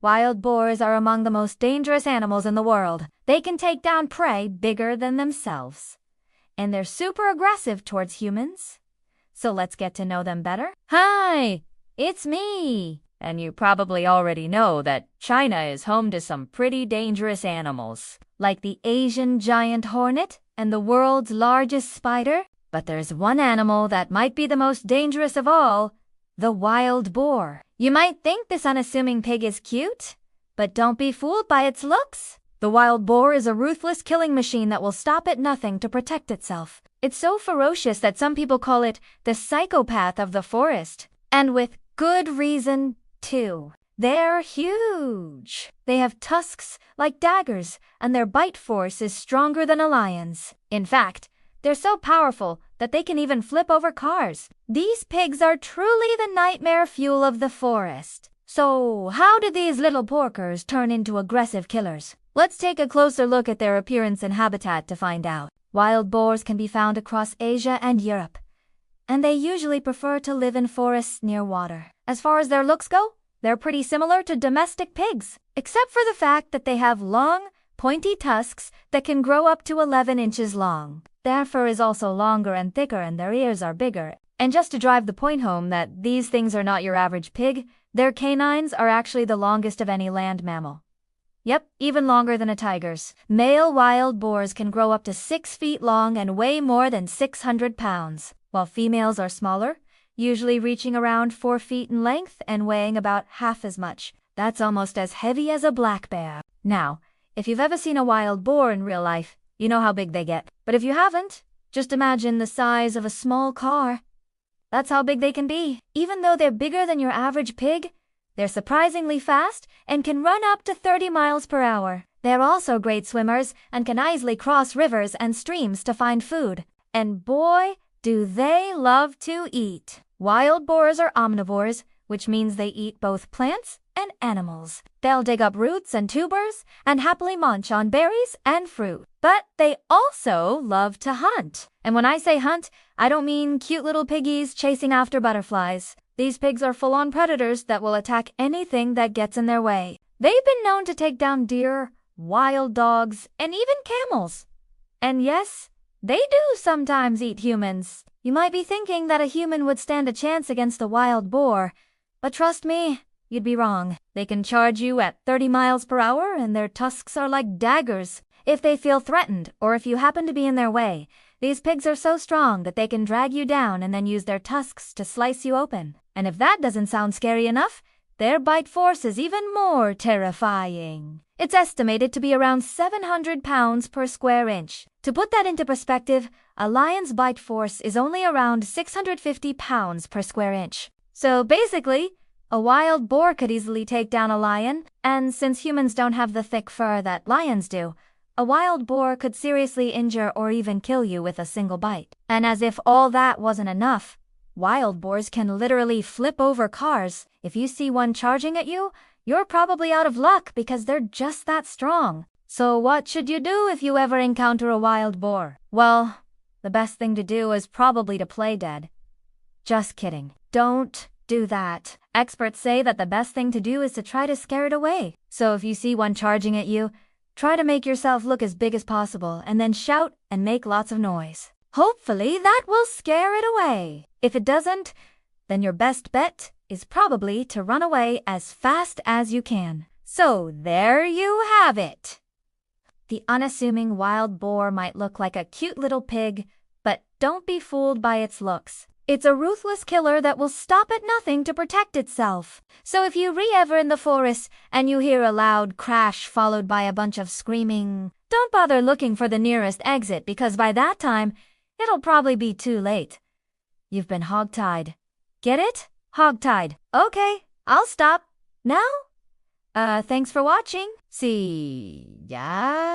Wild boars are among the most dangerous animals in the world. They can take down prey bigger than themselves. And they're super aggressive towards humans. So let's get to know them better. Hi, it's me. And you probably already know that China is home to some pretty dangerous animals, like the Asian giant hornet and the world's largest spider. But there's one animal that might be the most dangerous of all, the wild boar. You might think this unassuming pig is cute, but don't be fooled by its looks. The wild boar is a ruthless killing machine that will stop at nothing to protect itself. It's so ferocious that some people call it the psychopath of the forest. And with good reason, too. They're huge. They have tusks like daggers, and their bite force is stronger than a lion's. In fact, they're so powerful that they can even flip over cars. These pigs are truly the nightmare fuel of the forest. So, how did these little porkers turn into aggressive killers? Let's take a closer look at their appearance and habitat to find out. Wild boars can be found across Asia and Europe, and they usually prefer to live in forests near water. As far as their looks go, they're pretty similar to domestic pigs, except for the fact that they have long, pointy tusks that can grow up to 11 inches long. Their fur is also longer and thicker, and their ears are bigger. And just to drive the point home that these things are not your average pig, their canines are actually the longest of any land mammal. Yep, even longer than a tiger's. Male wild boars can grow up to 6 feet long and weigh more than 600 pounds, while females are smaller, usually reaching around 4 feet in length and weighing about half as much. That's almost as heavy as a black bear. Now, if you've ever seen a wild boar in real life, you know how big they get. But if you haven't, just imagine the size of a small car. That's how big they can be. Even though they're bigger than your average pig, they're surprisingly fast and can run up to 30 miles per hour. They're also great swimmers and can easily cross rivers and streams to find food. And boy, do they love to eat. Wild boars are omnivores, which means they eat both plants and animals. They'll dig up roots and tubers and happily munch on berries and fruit. But they also love to hunt. And when I say hunt, I don't mean cute little piggies chasing after butterflies. These pigs are full-on predators that will attack anything that gets in their way. They've been known to take down deer, wild dogs, and even camels. And yes, they do sometimes eat humans. You might be thinking that a human would stand a chance against a wild boar, but trust me, you'd be wrong. They can charge you at 30 miles per hour, and their tusks are like daggers. If they feel threatened, or if you happen to be in their way, these pigs are so strong that they can drag you down and then use their tusks to slice you open. And if that doesn't sound scary enough, their bite force is even more terrifying. It's estimated to be around 700 pounds per square inch. To put that into perspective, a lion's bite force is only around 650 pounds per square inch. So basically, a wild boar could easily take down a lion, and since humans don't have the thick fur that lions do, a wild boar could seriously injure or even kill you with a single bite. And as if all that wasn't enough, wild boars can literally flip over cars. If you see one charging at you, you're probably out of luck because they're just that strong. So what should you do if you ever encounter a wild boar? Well, the best thing to do is probably to play dead. Just kidding. Don't do that. Experts say that the best thing to do is to try to scare it away. So if you see one charging at you, try to make yourself look as big as possible and then shout and make lots of noise. Hopefully that will scare it away. If it doesn't, then your best bet is probably to run away as fast as you can. So there you have it. The unassuming wild boar might look like a cute little pig, but don't be fooled by its looks. It's a ruthless killer that will stop at nothing to protect itself. So if you ever in the forest and you hear a loud crash followed by a bunch of screaming, don't bother looking for the nearest exit because by that time, it'll probably be too late. You've been hogtied. Get it? Hogtied. Okay, I'll stop. Now? Thanks for watching. See ya.